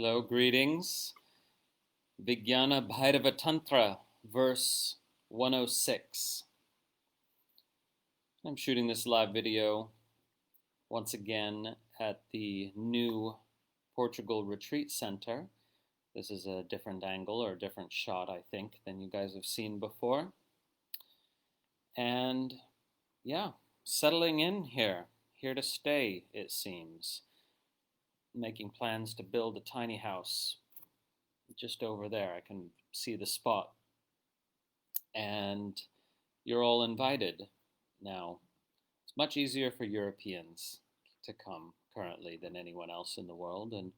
Hello, greetings. Vijñāna-bhairava-tantra, verse 106. I'm shooting this live video once again at the new Portugal Retreat Center. This is a different angle or a different shot, I think, than you guys have seen before. And yeah, settling in here to stay, it seems. Making plans to build a tiny house just over there. I can see the spot. And you're all invited now. It's much easier for Europeans to come currently than anyone else in the world. And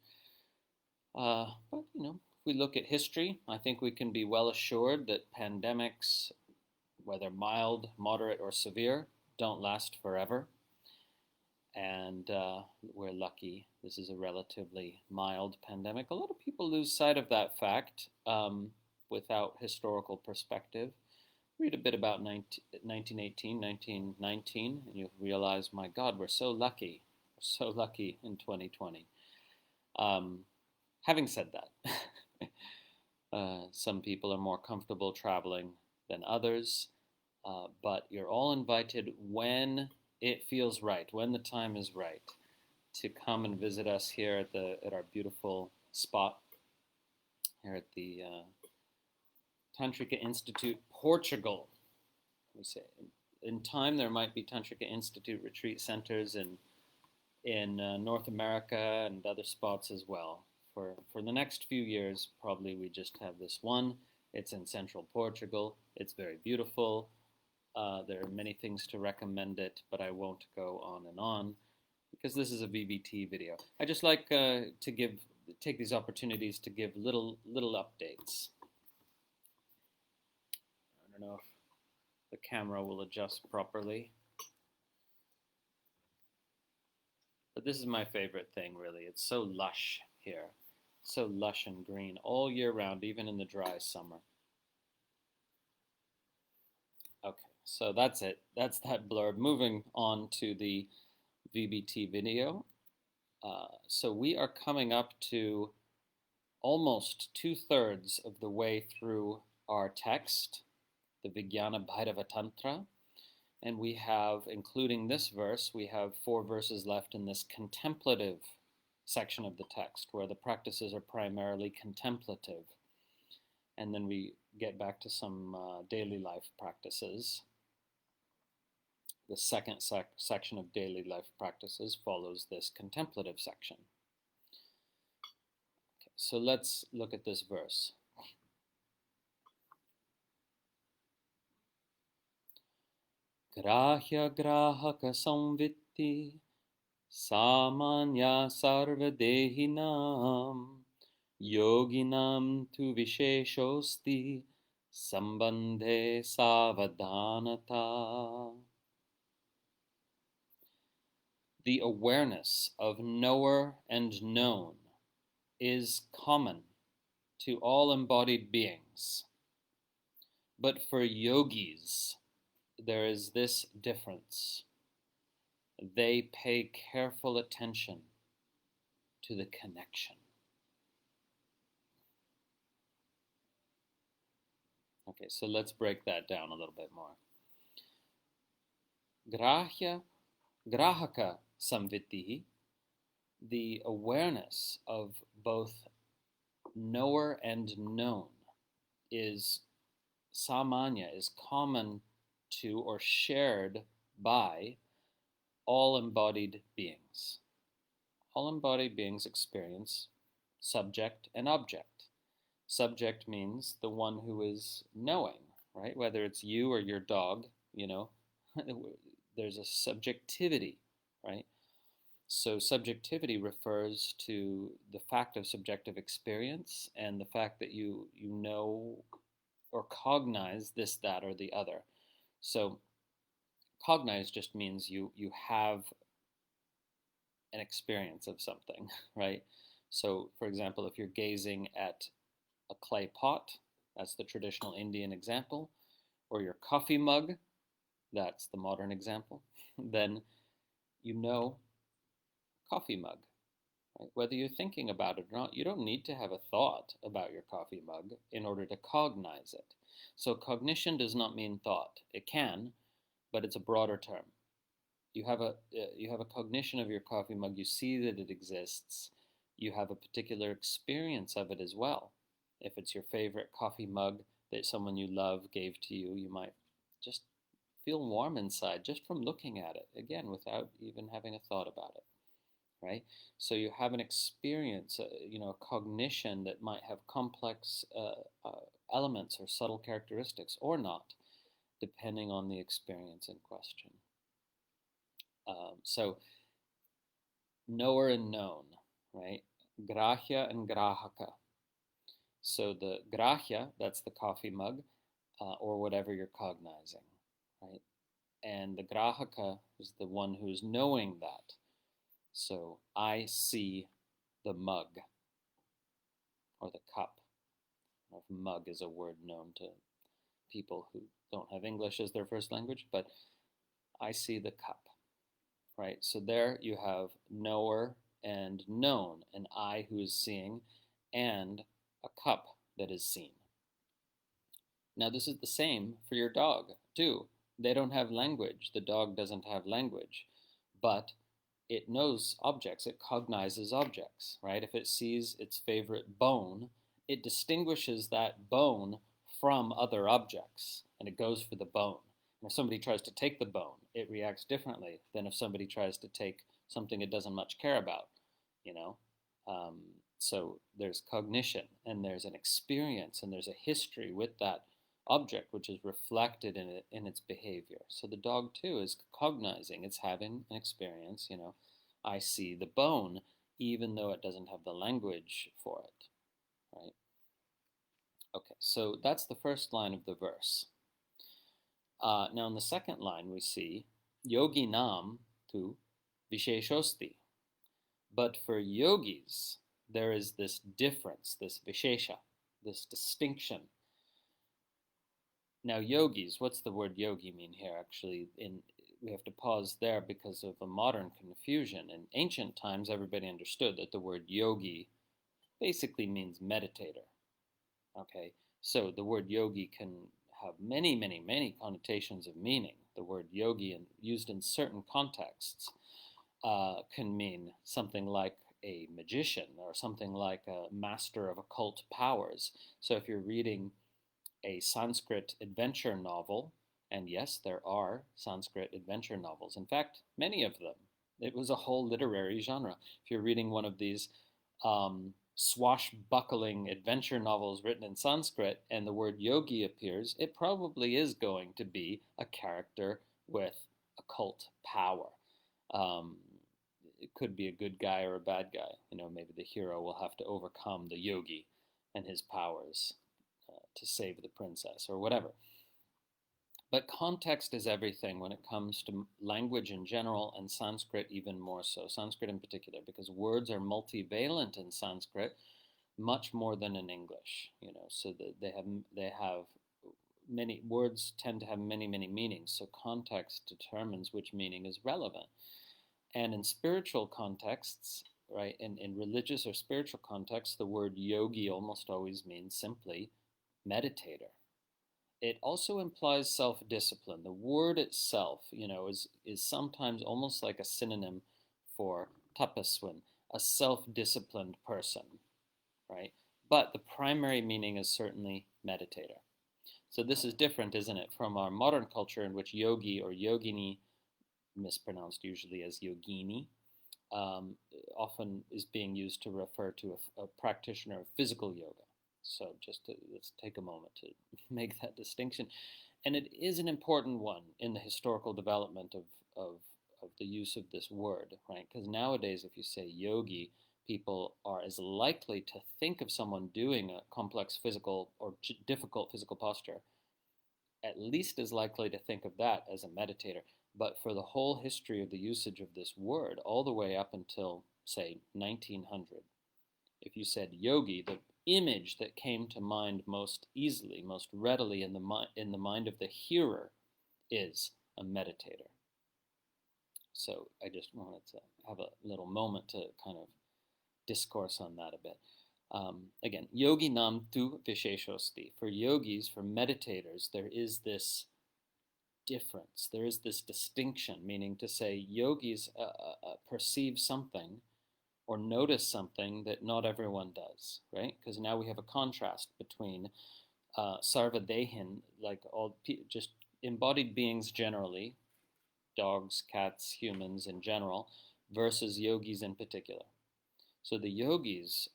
but if we look at history, I think we can be well assured that pandemics, whether mild, moderate, or severe, don't last forever. And we're lucky this is a relatively mild pandemic. A lot of people lose sight of that fact without historical perspective. Read a bit about 1918, 1919, and you realize, my God, we're so lucky. We're so lucky in 2020. Having said that, some people are more comfortable traveling than others, but you're all invited when it feels right, when the time is right, to come and visit us here at our beautiful spot here at the Tantrika Institute, Portugal. We say in time there might be Tantrika Institute retreat centers in North America and other spots as well. For the next few years, probably we just have this one. It's in central Portugal. It's very beautiful. There are many things to recommend it, but I won't go on and on because this is a VBT video. I just like to take these opportunities to give little updates. I don't know if the camera will adjust properly, but this is my favorite thing, really. It's so lush here, so lush and green all year round, even in the dry summer. Okay. So that's it. That's that blurb. Moving on to the VBT video. So we are coming up to almost 2/3 of the way through our text, the Vijñāna-bhairava-tantra. And we have, including this verse, we have 4 verses left in this contemplative section of the text, where the practices are primarily contemplative. And then we get back to some daily life practices. The second section of daily life practices follows this contemplative section. Okay, so let's look at this verse. Grāhyagrāhakasaṃvittiḥ sāmānyā sarvadehinām yogināṃ tu viśeṣo'sti saṃbandhe sāvadhānatā. The awareness of knower and known is common to all embodied beings. But for yogīs, there is this difference. They pay careful attention to the connection. Okay, so let's break that down a little bit more. Grāhyagrāhakasaṃvittiḥ, the awareness of both knower and known, is sāmānyā, is common to or shared by all embodied beings. All embodied beings experience subject and object. Subject means the one who is knowing, right? Whether it's you or your dog, there's a subjectivity, right? So subjectivity refers to the fact of subjective experience and the fact that you know or cognize this, that, or the other. So cognize just means you have an experience of something, right? So for example, if you're gazing at a clay pot, that's the traditional Indian example, or your coffee mug, that's the modern example, then you know coffee mug. Right? Whether you're thinking about it or not, you don't need to have a thought about your coffee mug in order to cognize it. So cognition does not mean thought. It can, but it's a broader term. You have a cognition of your coffee mug. You see that it exists. You have a particular experience of it as well. If it's your favorite coffee mug that someone you love gave to you, you might just feel warm inside just from looking at it, again, without even having a thought about it, right? So you have an experience, a cognition that might have complex elements or subtle characteristics or not, depending on the experience in question. So knower and known, right? Grāhya and grāhaka. So the grāhya, that's the coffee mug, or whatever you're cognizing, right? And the grāhaka is the one who's knowing that. So I see the mug, or the cup. I don't know if mug is a word known to people who don't have English as their first language, but I see the cup, right? So there you have knower and known, an I who is seeing, and a cup that is seen. Now this is the same for your dog too. They don't have language. The dog doesn't have language, but it knows objects. It cognizes objects, right? If it sees its favorite bone, it distinguishes that bone from other objects, and it goes for the bone. And if somebody tries to take the bone, it reacts differently than if somebody tries to take something it doesn't much care about, you know? So there's cognition, and there's an experience, and there's a history with that object, which is reflected in its behavior. So the dog too is cognizing, it's having an experience, I see the bone, even though it doesn't have the language for it, right? Okay, so that's the first line of the verse. Now in the second line we see yogīnaṃ tu viśeṣo'sti. But for yogis, there is this difference, this viśeṣa, this distinction. Now yogis, what's the word yogi mean here? Actually, we have to pause there because of a modern confusion. In ancient times, everybody understood that the word yogi basically means meditator. Okay, so the word yogi can have many, many, many connotations of meaning. The word yogi, used in certain contexts, can mean something like a magician or something like a master of occult powers. So if you're reading a Sanskrit adventure novel, and yes, there are Sanskrit adventure novels. In fact, many of them. It was a whole literary genre. If you're reading one of these swashbuckling adventure novels written in Sanskrit and the word yogi appears, it probably is going to be a character with occult power. It could be a good guy or a bad guy. Maybe the hero will have to overcome the yogi and his powers to save the princess or whatever. But context is everything when it comes to language in general, and Sanskrit even more so, Sanskrit in particular, because words are multivalent in Sanskrit much more than in English, so that they have many words tend to have many, many meanings, so context determines which meaning is relevant. And in spiritual contexts, right, in religious or spiritual contexts, the word yogi almost always means simply meditator. It also implies self-discipline. The word itself, is sometimes almost like a synonym for tapaswin, a self-disciplined person, right? But the primary meaning is certainly meditator. So this is different, isn't it, from our modern culture in which yogi or yogini, mispronounced usually as yogini, often is being used to refer to a practitioner of physical yoga. So let's take a moment to make that distinction. And it is an important one in the historical development of the use of this word, right? Because nowadays, if you say yogi, people are as likely to think of someone doing a complex physical or difficult physical posture, at least as likely to think of that as a meditator. But for the whole history of the usage of this word, all the way up until, say, 1900, if you said yogi, the image that came to mind most easily, most readily in the mind of the hearer is a meditator. So I just wanted to have a little moment to kind of discourse on that a bit. Again, yogināṃ tu viśeṣo'sti. For yogis, for meditators, there is this difference. There is this distinction, meaning to say yogis perceive something or notice something that not everyone does, right? Because now we have a contrast between sarvadehinām, like just embodied beings generally, dogs, cats, humans in general, versus yogis in particular. So the yogis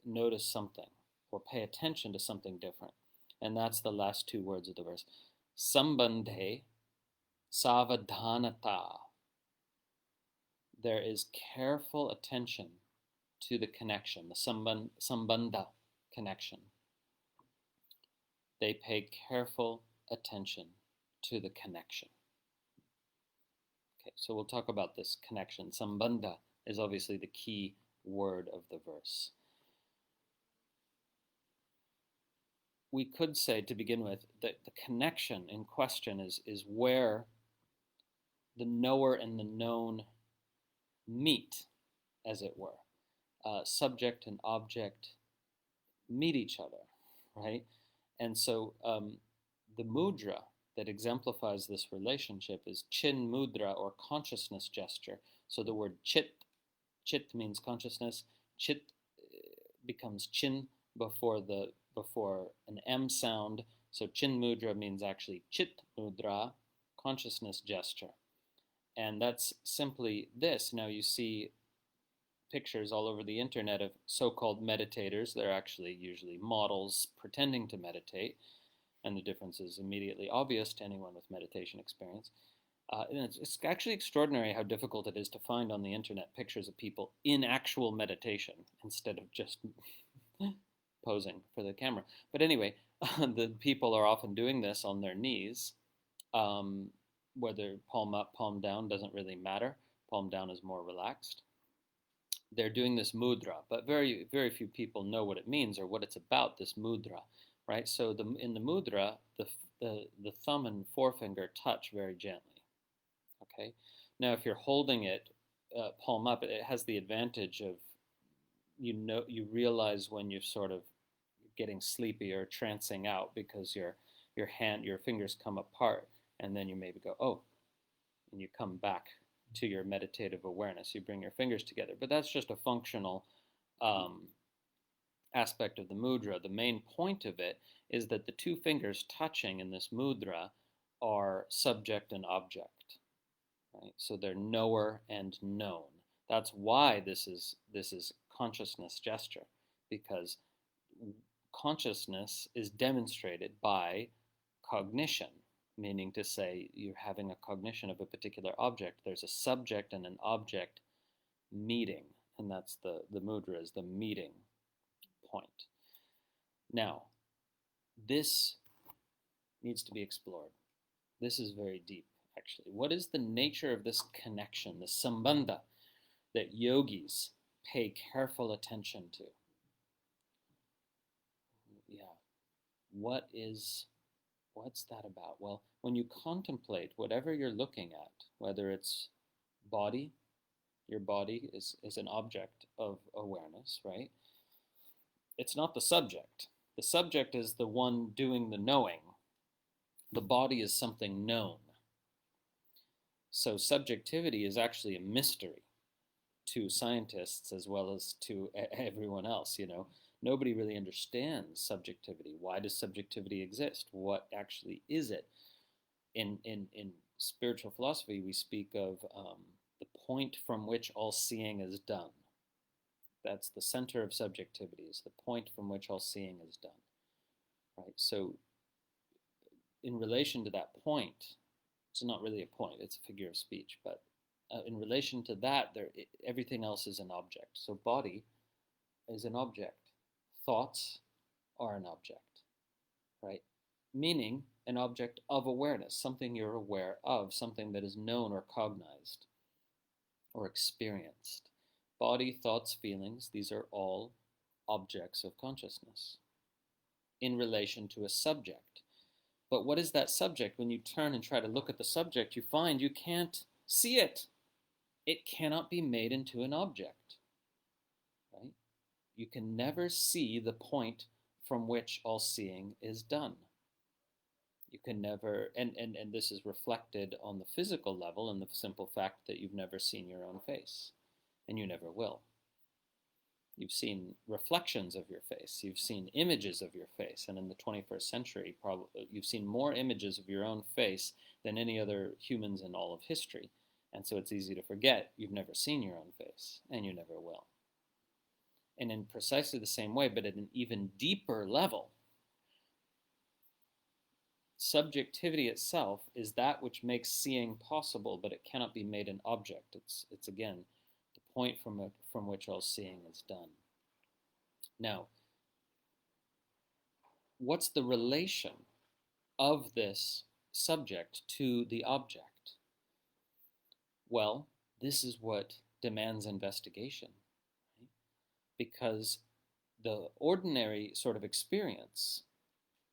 notice something or pay attention to something different. And that's the last two words of the verse. Saṃbandhe, sāvadhānatā. There is careful attention to the connection, the saṃbandhe connection. They pay careful attention to the connection. Okay, so we'll talk about this connection. Saṃbandhe is obviously the key word of the verse. We could say, to begin with, that the connection in question is where the knower and the known meet, as it were. Subject and object meet each other, right? And so the mudra that exemplifies this relationship is chin mudra, or consciousness gesture. So the word chit means consciousness. Chit becomes chin before an M sound. So chin mudra means actually chit mudra, consciousness gesture. And that's simply this. Now you see pictures all over the internet of so-called meditators. They're actually usually models pretending to meditate. And the difference is immediately obvious to anyone with meditation experience. And it's actually extraordinary how difficult it is to find on the internet pictures of people in actual meditation instead of just posing for the camera. But anyway, the people are often doing this on their knees, whether palm up, palm down, doesn't really matter. Palm down is more relaxed. They're doing this mudra, but very, very few people know what it means or what it's about, this mudra, right? So in the mudra, the thumb and forefinger touch very gently. Okay. Now, if you're holding it palm up, it has the advantage of you realize when you're sort of getting sleepy or trancing out, because your fingers come apart, and then you maybe go, oh, and you come back to your meditative awareness. You bring your fingers together, but that's just a functional aspect of the mudra. The main point of it is that the two fingers touching in this mudra are subject and object. Right? So they're knower and known. That's why this is consciousness gesture, because consciousness is demonstrated by cognition, meaning to say you're having a cognition of a particular object. There's a subject and an object meeting, and that's the mudra is the meeting point. Now, this needs to be explored. This is very deep. Actually, what is the nature of this connection, the saṃbandhe, that yogis pay careful attention to? Yeah, what's that about? Well, when you contemplate whatever you're looking at, whether it's body, your body is an object of awareness, right? It's not the subject. The subject is the one doing the knowing. The body is something known. So subjectivity is actually a mystery to scientists as well as to everyone else. Nobody really understands subjectivity. Why does subjectivity exist? What actually is it? In spiritual philosophy, we speak of the point from which all seeing is done. That's the center of subjectivity, is the point from which all seeing is done. Right? So in relation to that point, it's not really a point, it's a figure of speech, but in relation to that, everything else is an object. So body is an object. Thoughts are an object, right? Meaning an object of awareness, something you're aware of, something that is known or cognized or experienced. Body, thoughts, feelings, these are all objects of consciousness in relation to a subject. But what is that subject? When you turn and try to look at the subject, you find you can't see it. It cannot be made into an object. You can never see the point from which all seeing is done. You can never, and this is reflected on the physical level in the simple fact that you've never seen your own face, and you never will. You've seen reflections of your face. You've seen images of your face. And in the 21st century, probably you've seen more images of your own face than any other humans in all of history. And so it's easy to forget you've never seen your own face, and you never will. And in precisely the same way, but at an even deeper level, subjectivity itself is that which makes seeing possible, but it cannot be made an object. It's again, the point from which all seeing is done. Now, what's the relation of this subject to the object? Well, this is what demands investigation, right? Because the ordinary sort of experience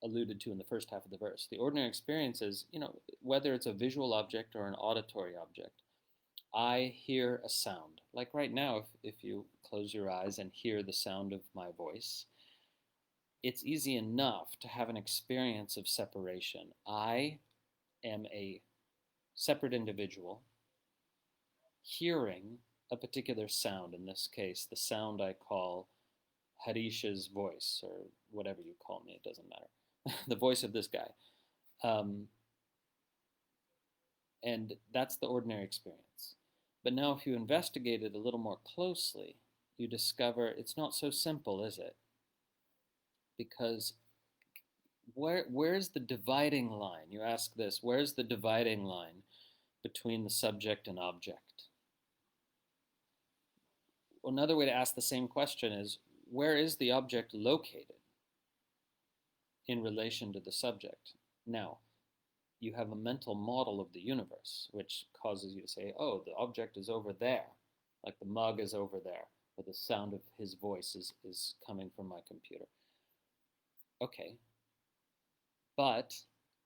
alluded to in the first half of the verse, the ordinary experience is, whether it's a visual object or an auditory object, I hear a sound. Like right now, if you close your eyes and hear the sound of my voice, it's easy enough to have an experience of separation. I am a separate individual hearing a particular sound, in this case, the sound I call Harish's voice, or whatever you call me, it doesn't matter. The voice of this guy. And that's the ordinary experience. But now if you investigate it a little more closely, you discover it's not so simple, is it? Because where's the dividing line? You ask this, where's the dividing line between the subject and object? Well, another way to ask the same question is, where is the object located in relation to the subject? Now, you have a mental model of the universe, which causes you to say, oh, the object is over there, like the mug is over there, or the sound of his voice is coming from my computer. Okay, but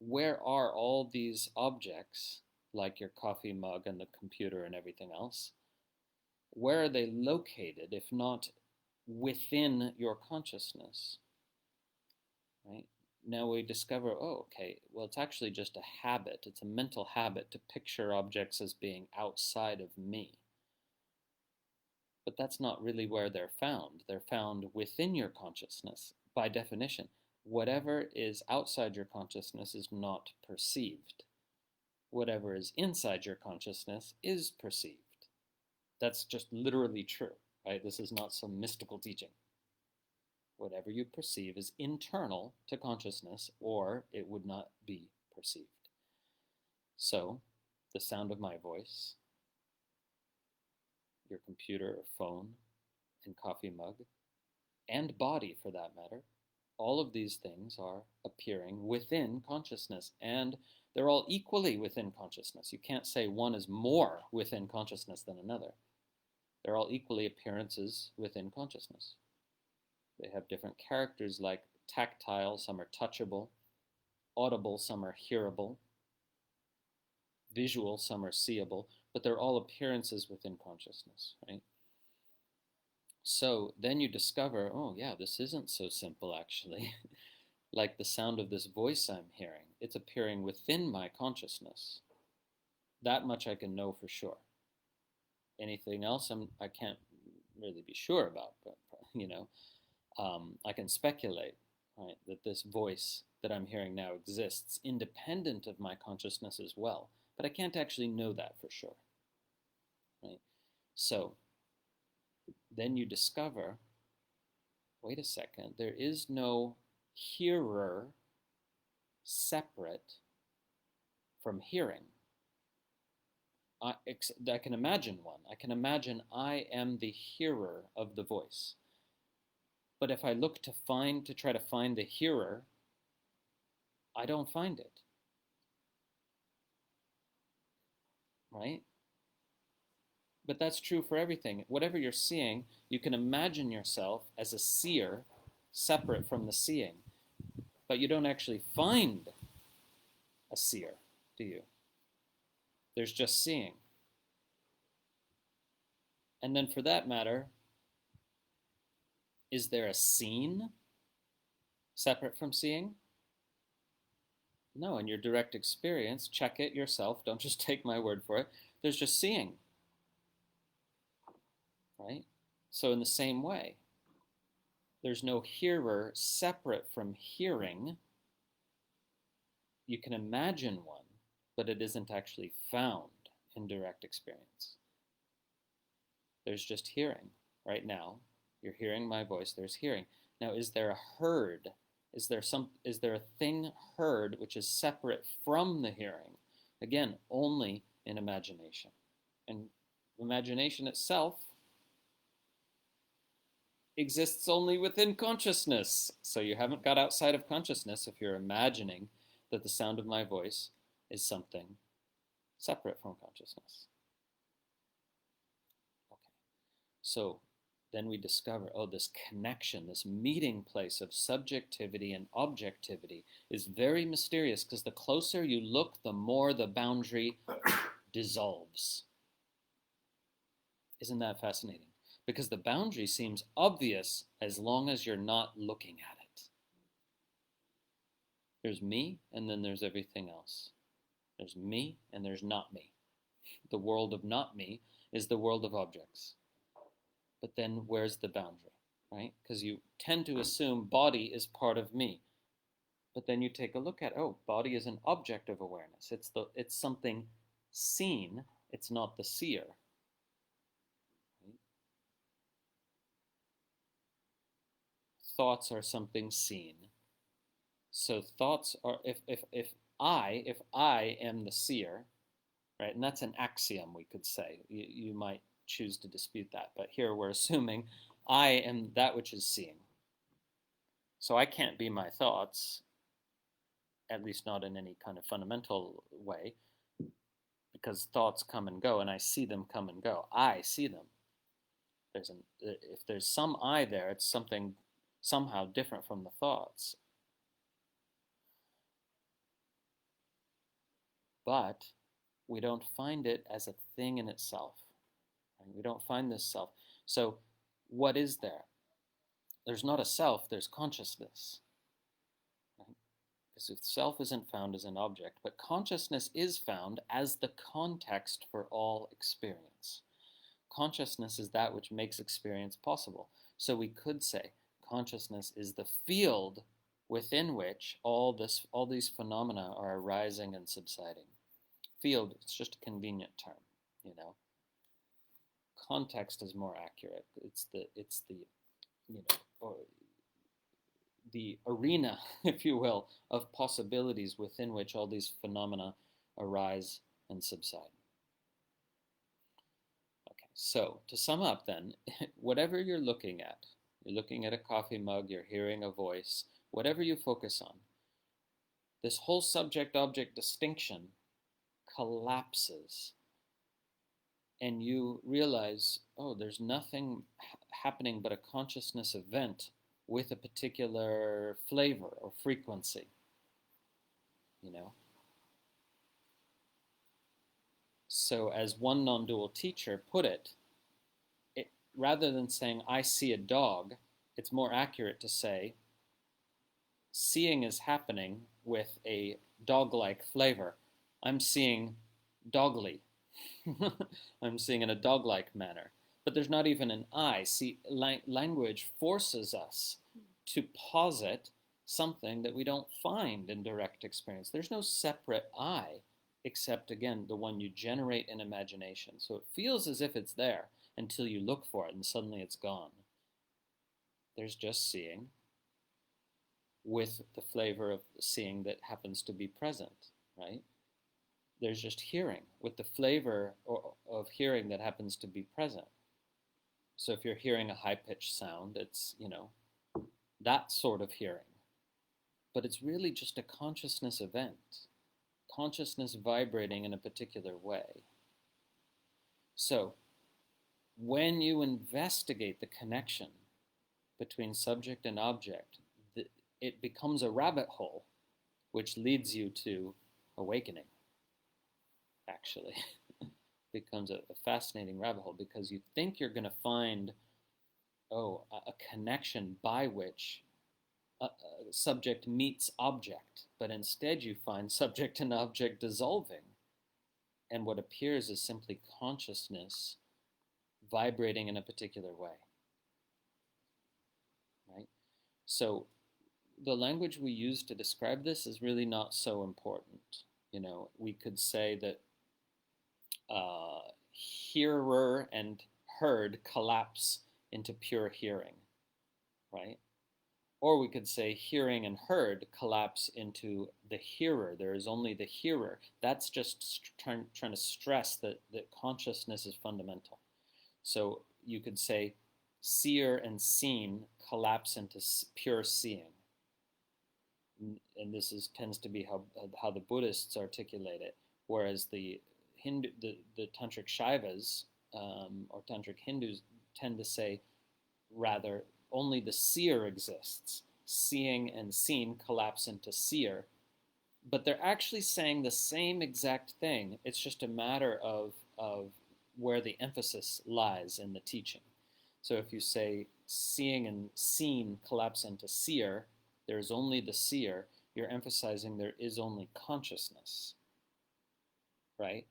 where are all these objects, like your coffee mug and the computer and everything else? Where are they located, if not within your consciousness? Right? Now we discover, oh, okay, well, it's actually just a habit. It's a mental habit to picture objects as being outside of me. But that's not really where they're found. They're found within your consciousness. By definition, whatever is outside your consciousness is not perceived. Whatever is inside your consciousness is perceived. That's just literally true, right? This is not some mystical teaching. Whatever you perceive is internal to consciousness, or it would not be perceived. So, the sound of my voice, your computer or phone and coffee mug, and body for that matter, all of these things are appearing within consciousness, and they're all equally within consciousness. You can't say one is more within consciousness than another. They're all equally appearances within consciousness. They have different characters, like tactile, some are touchable, audible, some are hearable, visual, some are seeable, but they're all appearances within consciousness, right? So then you discover, oh yeah, this isn't so simple actually. Like the sound of this voice I'm hearing, it's appearing within my consciousness. That much I can know for sure. Anything else I can't really be sure about, but I can speculate, right, that this voice that I'm hearing now exists independent of my consciousness as well, but I can't actually know that for sure, right? So then you discover, wait a second, there is no hearer separate from hearing. I can imagine one. I can imagine I am the hearer of the voice. But if I look to try to find the hearer, I don't find it. Right? But that's true for everything. Whatever you're seeing, you can imagine yourself as a seer separate from the seeing. But you don't actually find a seer, do you? There's just seeing. And then for that matter, Is there a scene separate from seeing? No, in your direct experience, check it yourself. Don't just take my word for it. There's just seeing, right? So in the same way, there's no hearer separate from hearing. You can imagine one, but it isn't actually found in direct experience. There's just hearing. Right now, you're hearing my voice, there's hearing. Now, is there a heard? Is there a thing heard which is separate from the hearing? Again, only in imagination. And imagination itself exists only within consciousness. So you haven't got outside of consciousness if you're imagining that the sound of my voice is something separate from consciousness. Okay. So then we discover, oh, this connection, this meeting place of subjectivity and objectivity is very mysterious, because the closer you look, the more the boundary dissolves. Isn't that fascinating? Because the boundary seems obvious as long as you're not looking at it. There's me, and then there's everything else. There's me, and there's not me. The world of not me is the world of objects. But then where's the boundary, right? Because you tend to assume body is part of me. But then you take a look at, oh, body is an object of awareness. It's something seen. It's not the seer. Right? Thoughts are something seen. So thoughts are, if I am the seer, right? And that's an axiom, we could say. You might choose to dispute that, but here we're assuming I am that which is seeing. So I can't be my thoughts, at least not in any kind of fundamental way, because thoughts come and go, and I see them come and go. I see them. If there's some I there, it's something somehow different from the thoughts. But we don't find it as a thing in itself. We don't find this self. So what is there? There's not a self, there's consciousness. Right? Because if self isn't found as an object, but consciousness is found as the context for all experience. Consciousness is that which makes experience possible. So we could say consciousness is the field within which all these phenomena are arising and subsiding. Field, it's just a convenient term, you know. Context is more accurate. It's the you know, or the arena, if you will, of possibilities within which all these phenomena arise and subside. Okay, so to sum up then, whatever you're looking at a coffee mug, you're hearing a voice, whatever you focus on, this whole subject-object distinction collapses. And you realize, oh, there's nothing happening but a consciousness event with a particular flavor or frequency, you know. So as one non-dual teacher put it, rather than saying, I see a dog, it's more accurate to say, seeing is happening with a dog-like flavor. I'm seeing dogly. I'm seeing in a dog-like manner. But there's not even an I. See, language forces us to posit something that we don't find in direct experience. There's no separate I, except, again, the one you generate in imagination. So it feels as if it's there until you look for it, and suddenly it's gone. There's just seeing with the flavor of seeing that happens to be present, right? There's just hearing with the flavor of hearing that happens to be present. So if you're hearing a high-pitched sound, it's, you know, that sort of hearing. But it's really just a consciousness event, consciousness vibrating in a particular way. So when you investigate the connection between subject and object, it becomes a rabbit hole, which leads you to awakening. Actually, becomes a fascinating rabbit hole, because you think you're going to find, oh, a connection by which subject meets object, but instead you find subject and object dissolving, and what appears is simply consciousness vibrating in a particular way, right? So the language we use to describe this is really not so important. We could say that hearer and heard collapse into pure hearing, right? Or we could say hearing and heard collapse into the hearer. There is only the hearer. That's just trying to stress that consciousness is fundamental. So you could say seer and seen collapse into pure seeing. And this tends to be how the Buddhists articulate it, whereas the Tantric Shaivas or Tantric Hindus tend to say rather only the seer exists. Seeing and seen collapse into seer, but they're actually saying the same exact thing. It's just a matter of where the emphasis lies in the teaching. So if you say seeing and seen collapse into seer, there is only the seer, you're emphasizing there is only consciousness, right?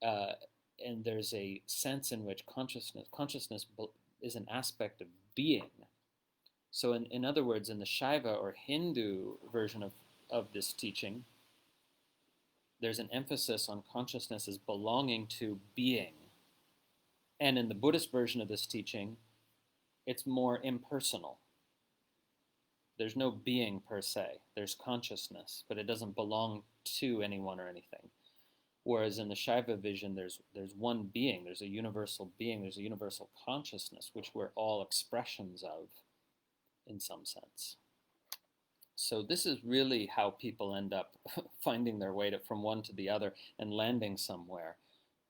And there's a sense in which consciousness is an aspect of being. So in other words, in the Shaiva or Hindu version of this teaching, there's an emphasis on consciousness as belonging to being. And in the Buddhist version of this teaching, it's more impersonal. There's no being per se. There's consciousness, but it doesn't belong to anyone or anything. Whereas in the Shaiva vision, there's one being. There's a universal being. There's a universal consciousness, which we're all expressions of in some sense. So this is really how people end up finding their way from one to the other and landing somewhere.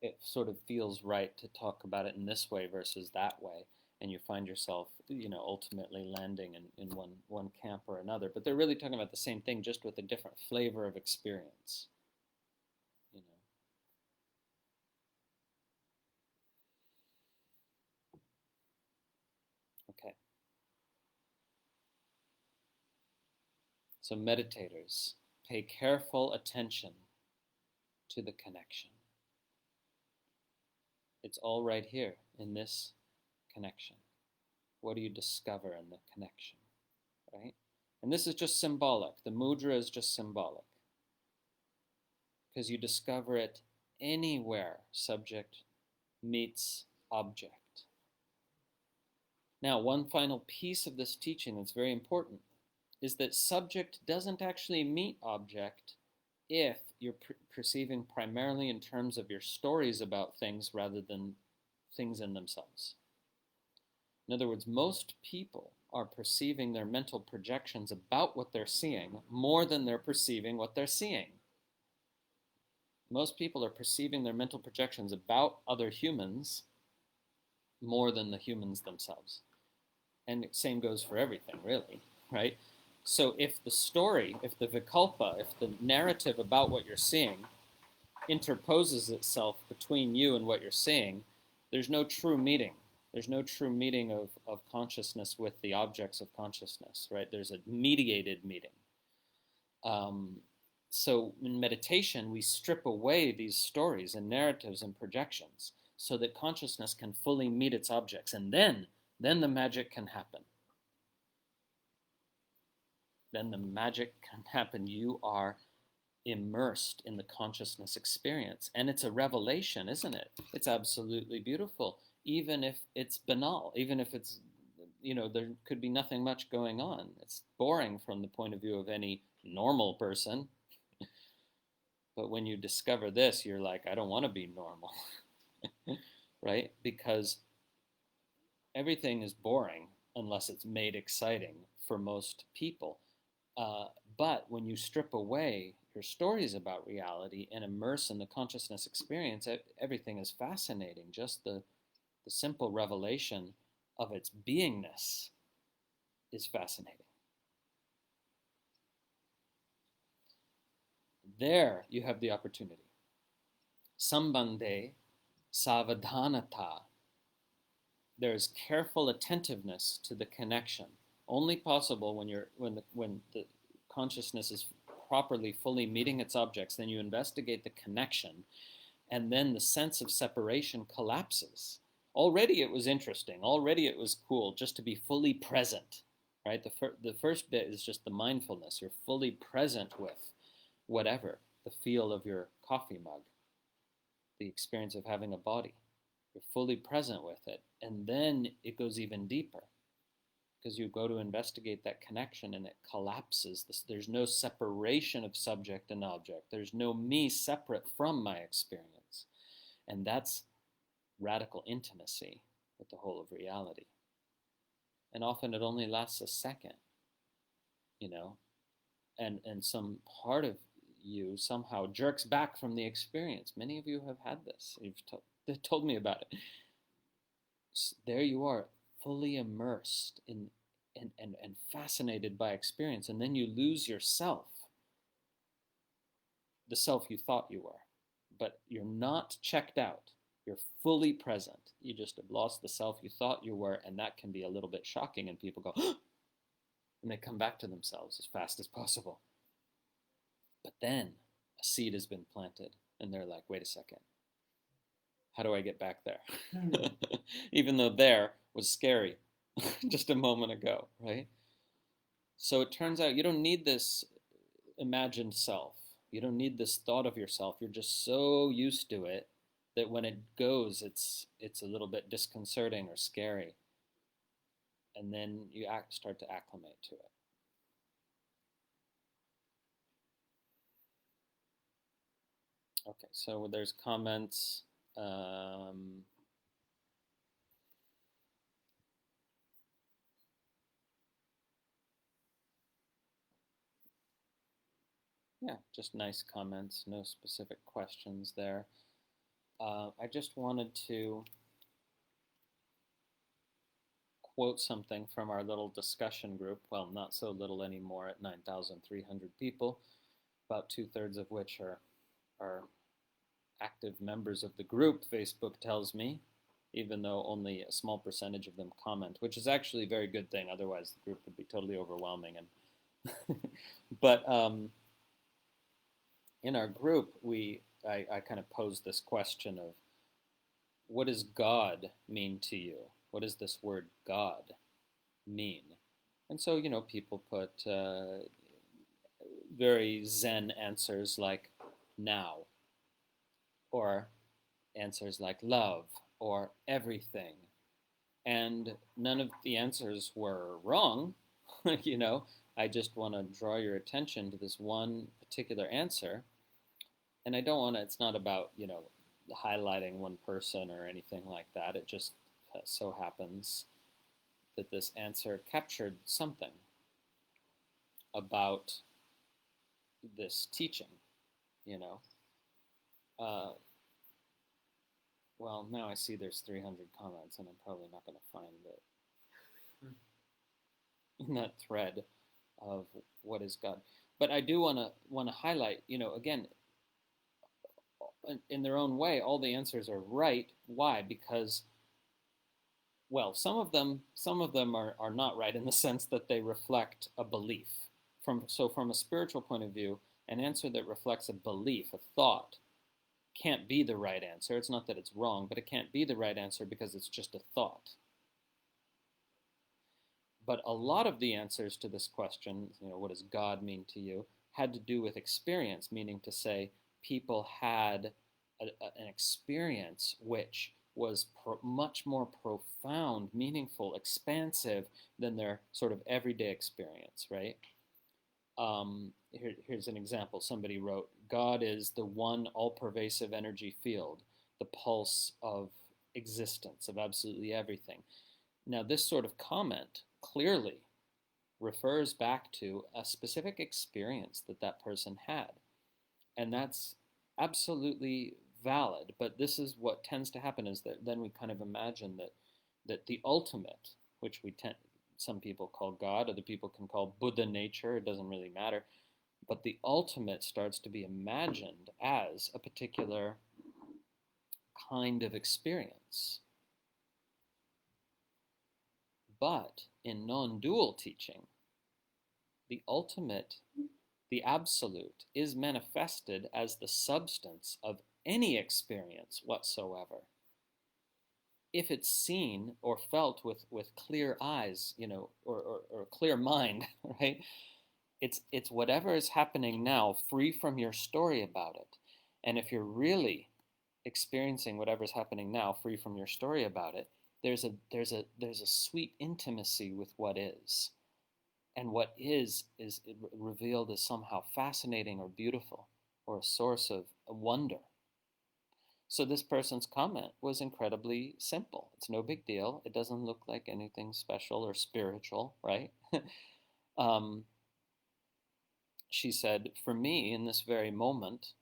It sort of feels right to talk about it in this way versus that way. And you find yourself, ultimately landing in one camp or another. But they're really talking about the same thing, just with a different flavor of experience. Okay. So meditators, pay careful attention to the connection. It's all right here in this connection. What do you discover in the connection, right? And this is just symbolic. The mudra is just symbolic, because you discover it anywhere subject meets object. Now, one final piece of this teaching that's very important is that subject doesn't actually meet object if you're perceiving primarily in terms of your stories about things rather than things in themselves. In other words, most people are perceiving their mental projections about what they're seeing more than they're perceiving what they're seeing. Most people are perceiving their mental projections about other humans more than the humans themselves. And the same goes for everything, really, right? So if the story, if the vikalpa, if the narrative about what you're seeing interposes itself between you and what you're seeing, there's no true meeting. There's no true meeting of consciousness with the objects of consciousness, right? There's a mediated meeting. So in meditation, we strip away these stories and narratives and projections so that consciousness can fully meet its objects. And then the magic can happen. Then the magic can happen. You are immersed in the consciousness experience. And it's a revelation, isn't it? It's absolutely beautiful, even if it's banal, even if it's, there could be nothing much going on. It's boring from the point of view of any normal person. But when you discover this, you're like, I don't want to be normal, right? Because everything is boring unless it's made exciting for most people. But when you strip away your stories about reality and immerse in the consciousness experience, everything is fascinating. Just the simple revelation of its beingness is fascinating. There you have the opportunity. Saṃbandhe, sāvadhānatā. there's careful attentiveness to the connection, only possible when the consciousness is properly, fully meeting its objects. Then you investigate the connection, and then the sense of separation collapses. Already it was interesting. Already it was cool just to be fully present, right? The first bit is just the mindfulness. You're fully present with whatever, the feel of your coffee mug, the experience of having a body. You're fully present with it. And then it goes even deeper, because you go to investigate that connection and it collapses. There's no separation of subject and object. There's no me separate from my experience. And that's radical intimacy with the whole of reality. And often it only lasts a second, and some part of you somehow jerks back from the experience. Many of you have had this. You've told me about it. There you are, fully immersed in and fascinated by experience, and then you lose yourself, the self you thought you were. But you're not checked out. You're fully present. You just have lost the self you thought you were, and that can be a little bit shocking, and people go, and they come back to themselves as fast as possible. But then a seed has been planted, and they're like, wait a second. How do I get back there? Even though there was scary just a moment ago, right? So it turns out you don't need this imagined self. You don't need this thought of yourself. You're just so used to it that when it goes, it's a little bit disconcerting or scary. And then you start to acclimate to it. Okay, so there's comments. Yeah, just nice comments, no specific questions there. I just wanted to quote something from our little discussion group. Well, not so little anymore at 9,300 people, about 2/3 of which are active members of the group, Facebook tells me, even though only a small percentage of them comment, which is actually a very good thing. Otherwise, the group would be totally overwhelming. But in our group, I kind of posed this question of, what does God mean to you? What does this word God mean? And so, people put very Zen answers like now, or answers like love, or everything. And none of the answers were wrong. I just want to draw your attention to this one particular answer. And I don't want to, it's not about, highlighting one person or anything like that. It just so happens that this answer captured something about this teaching, Well, now I see there's 300 comments, and I'm probably not going to find it in that thread of what is God. But I do want to highlight, again, in their own way, all the answers are right. Why? Because, well, some of them are not right in the sense that they reflect a belief. From a spiritual point of view, an answer that reflects a belief, a thought, can't be the right answer. It's not that it's wrong, but it can't be the right answer because it's just a thought. But a lot of the answers to this question, what does God mean to you, had to do with experience, meaning to say people had an experience which was much more profound, meaningful, expansive than their sort of everyday experience, right? Here's an example. Somebody wrote, God is the one all-pervasive energy field, the pulse of existence, of absolutely everything. Now, this sort of comment clearly refers back to a specific experience that person had. And that's absolutely valid. But this is what tends to happen, is that then we kind of imagine that the ultimate, which some people call God, other people can call Buddha nature, it doesn't really matter, but the ultimate starts to be imagined as a particular kind of experience. But in non-dual teaching, the ultimate, the absolute, is manifested as the substance of any experience whatsoever. If it's seen or felt with clear eyes, or clear mind, right? It's whatever is happening now, free from your story about it. And if you're really experiencing whatever's happening now, free from your story about it, there's a sweet intimacy with what is. And what is revealed as somehow fascinating or beautiful, or a source of wonder. So this person's comment was incredibly simple. It's no big deal. It doesn't look like anything special or spiritual, right? She said, for me, in this very moment,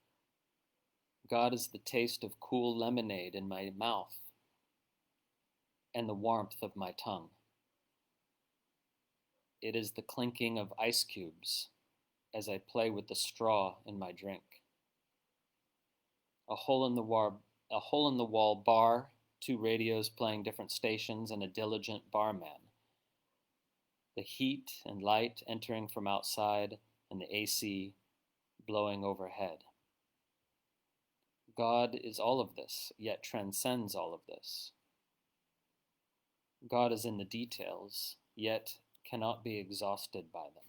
God is the taste of cool lemonade in my mouth and the warmth of my tongue. It is the clinking of ice cubes as I play with the straw in my drink. A hole in the wall bar, 2 radios playing different stations, and a diligent barman. The heat and light entering from outside, and the AC blowing overhead. God is all of this, yet transcends all of this. God is in the details, yet cannot be exhausted by them.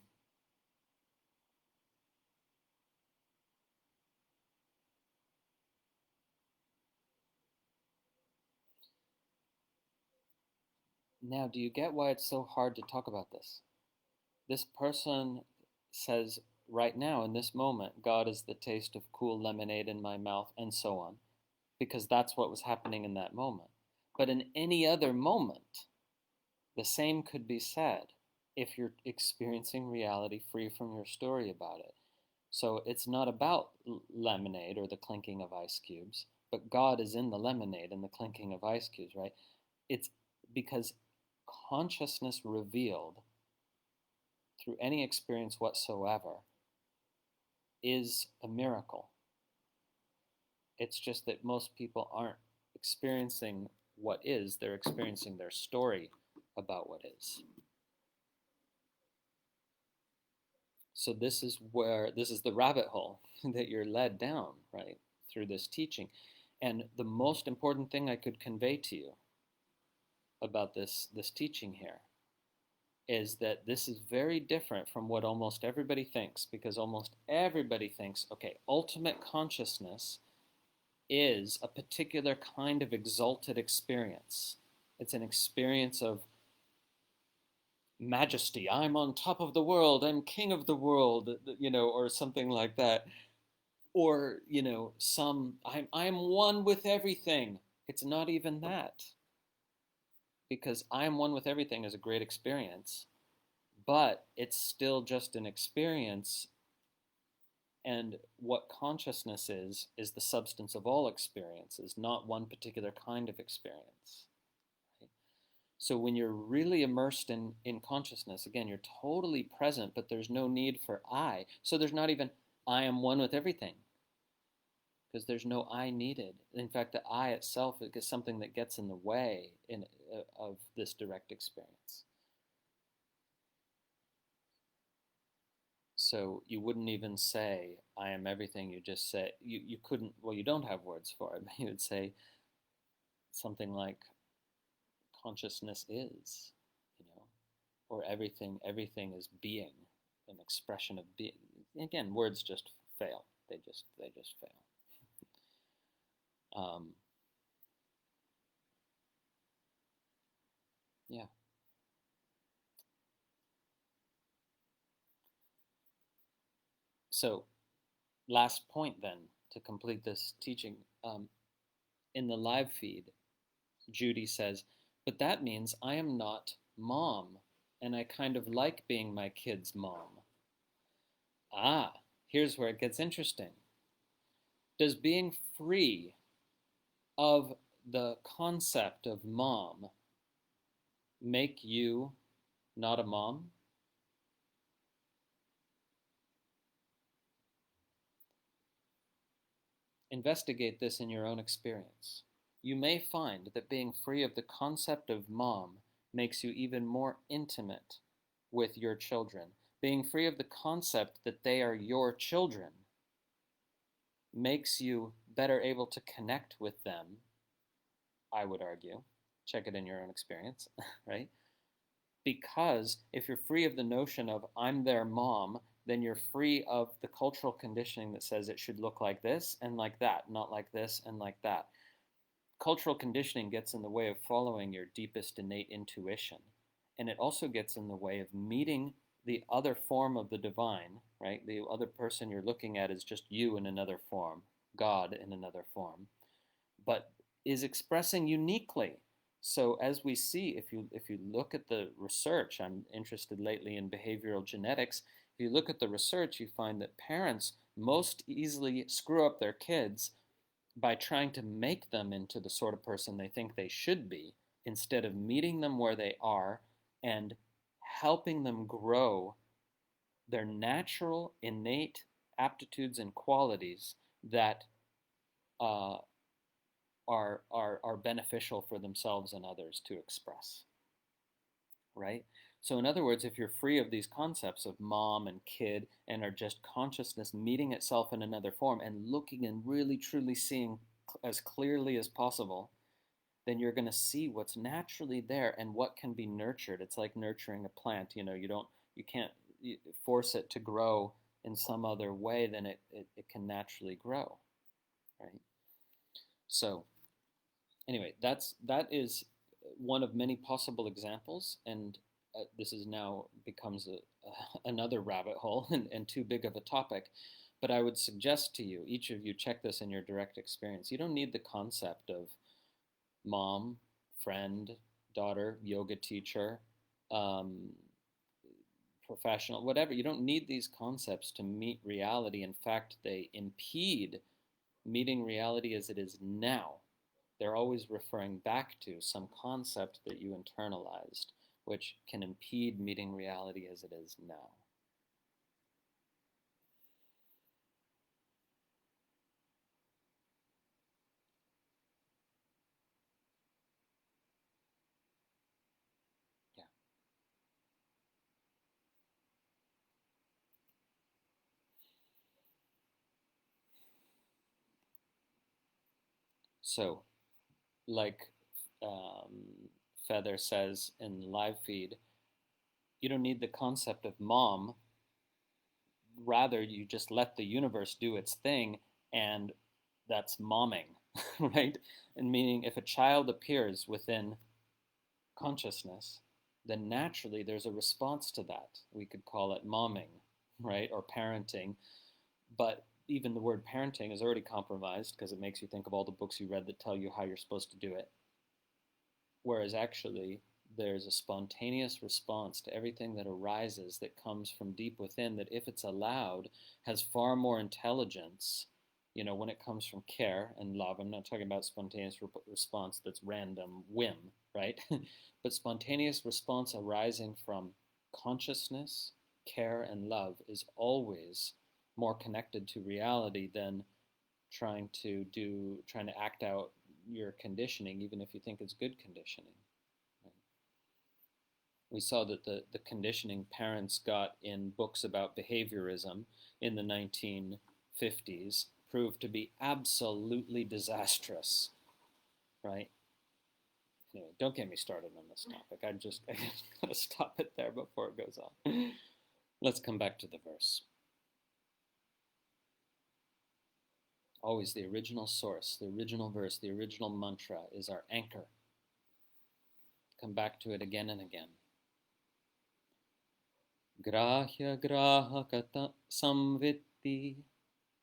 Now, do you get why it's so hard to talk about this? This person says, right now, in this moment, God is the taste of cool lemonade in my mouth, and so on, because that's what was happening in that moment. But in any other moment, the same could be said if you're experiencing reality free from your story about it. So it's not about lemonade or the clinking of ice cubes, but God is in the lemonade and the clinking of ice cubes, right? It's because consciousness revealed through any experience whatsoever is a miracle. It's just that most people aren't experiencing what is, they're experiencing their story about what is. So this is the rabbit hole that you're led down, right, through this teaching. And the most important thing I could convey to you about this teaching here is that this is very different from what almost everybody thinks, because almost everybody thinks, okay, ultimate consciousness is a particular kind of exalted experience. It's an experience of majesty. I'm on top of the world. I'm king of the world, or something like that. Or, I'm one with everything. It's not even that. Because I'm one with everything is a great experience, but it's still just an experience. And what consciousness is the substance of all experiences, not one particular kind of experience. Right? So when you're really immersed in consciousness, again, you're totally present, but there's no need for I. So there's not even I am one with everything, because there's no I needed. In fact, the I itself is something that gets in the way of this direct experience. So you wouldn't even say, I am everything. You just say, you couldn't, well, you don't have words for it. You would say something like, consciousness is, or everything is being, an expression of being. Again, words just fail. They just fail. Yeah. So, last point then, to complete this teaching. In the live feed, Judy says, but that means I am not mom, and I kind of like being my kid's mom. Ah, here's where it gets interesting. Does being free of the concept of mom make you not a mom? Investigate this in your own experience. You may find that being free of the concept of mom makes you even more intimate with your children. Being free of the concept that they are your children makes you better able to connect with them, I would argue. Check it in your own experience, right? Because if you're free of the notion of I'm their mom, then you're free of the cultural conditioning that says it should look like this and like that, not like this and like that. Cultural conditioning gets in the way of following your deepest innate intuition. And it also gets in the way of meeting the other form of the divine, right? The other person you're looking at is just you in another form, God in another form, but is expressing uniquely. So as we see, if you look at the research, I'm interested lately in behavioral genetics, if you look at the research, you find that parents most easily screw up their kids by trying to make them into the sort of person they think they should be, instead of meeting them where they are and helping them grow their natural, innate aptitudes and qualities that are beneficial for themselves and others to express, right? So in other words, if you're free of these concepts of mom and kid and are just consciousness meeting itself in another form and looking and really truly seeing as clearly as possible, then you're going to see what's naturally there and what can be nurtured. It's like nurturing a plant. You can't force it to grow in some other way than it can naturally grow, right? So anyway, that is one of many possible examples, and this is now becomes another rabbit hole and too big of a topic. But I would suggest to you, each of you, check this in your direct experience. You don't need the concept of mom, friend, daughter, yoga teacher, professional, whatever. You don't need these concepts to meet reality. In fact, they impede meeting reality as it is now. They're always referring back to some concept that you internalized, which can impede meeting reality as it is now. Yeah. So, like Feather says in the live feed, you don't need the concept of mom. Rather, you just let the universe do its thing, and that's momming, right? And meaning if a child appears within consciousness, then naturally there's a response to that. We could call it momming, right? Or parenting. But even the word parenting is already compromised because it makes you think of all the books you read that tell you how you're supposed to do it. Whereas actually, there's a spontaneous response to everything that arises that comes from deep within that, if it's allowed, has far more intelligence, when it comes from care and love. I'm not talking about spontaneous response that's random whim, right? But spontaneous response arising from consciousness, care, and love is always more connected to reality than trying to act out your conditioning, even if you think it's good conditioning. Right? We saw that the conditioning parents got in books about behaviorism in the 1950s proved to be absolutely disastrous, right? Anyway, don't get me started on this topic. I just gotta stop it there before it goes on. Let's come back to the verse. Always the original source, the original verse, the original mantra is our anchor. Come back to it again and again. Grāhyagrāhakasaṃvittiḥ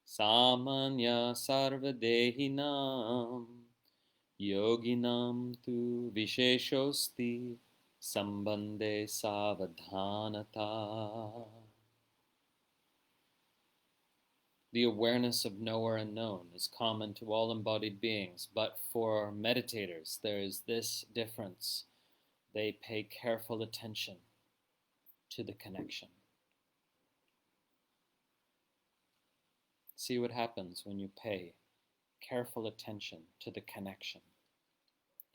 sāmānyā sarvadehinām yogināṃ tu viśeṣo'sti saṃbandhe sāvadhānatā. The awareness of knower and known is common to all embodied beings, but for meditators there is this difference. They pay careful attention to the connection. See what happens when you pay careful attention to the connection.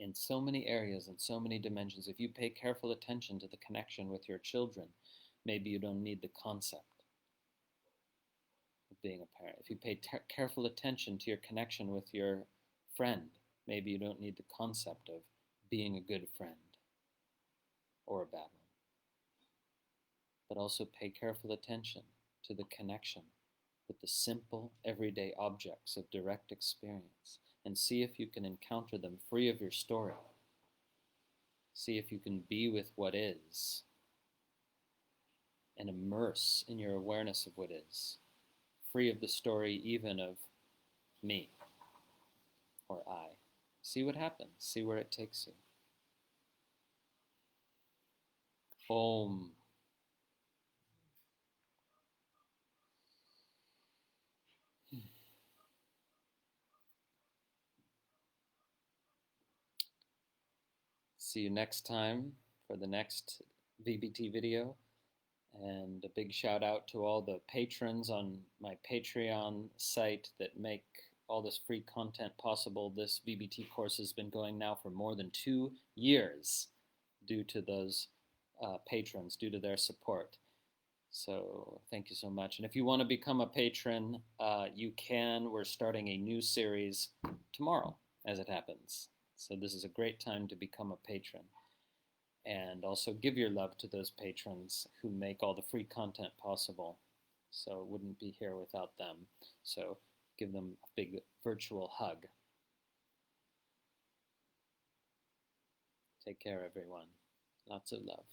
in so many areas and so many dimensions. If you pay careful attention to the connection with your children, maybe you don't need the concept of being a parent. If you pay careful attention to your connection with your friend, maybe you don't need the concept of being a good friend or a bad one. But also pay careful attention to the connection with the simple, everyday objects of direct experience, and see if you can encounter them free of your story. See if you can be with what is and immerse in your awareness of what is, free of the story even of me or I. See what happens. See where it takes you. Om. See you next time for the next VBT video. And a big shout out to all the patrons on my Patreon site that make all this free content possible. This VBT course has been going now for more than 2 years due to those patrons, due to their support. So thank you so much. And if you want to become a patron, you can. We're starting a new series tomorrow, as it happens. So this is a great time to become a patron. And also give your love to those patrons who make all the free content possible. So it wouldn't be here without them. So give them a big virtual hug. Take care, everyone. Lots of love.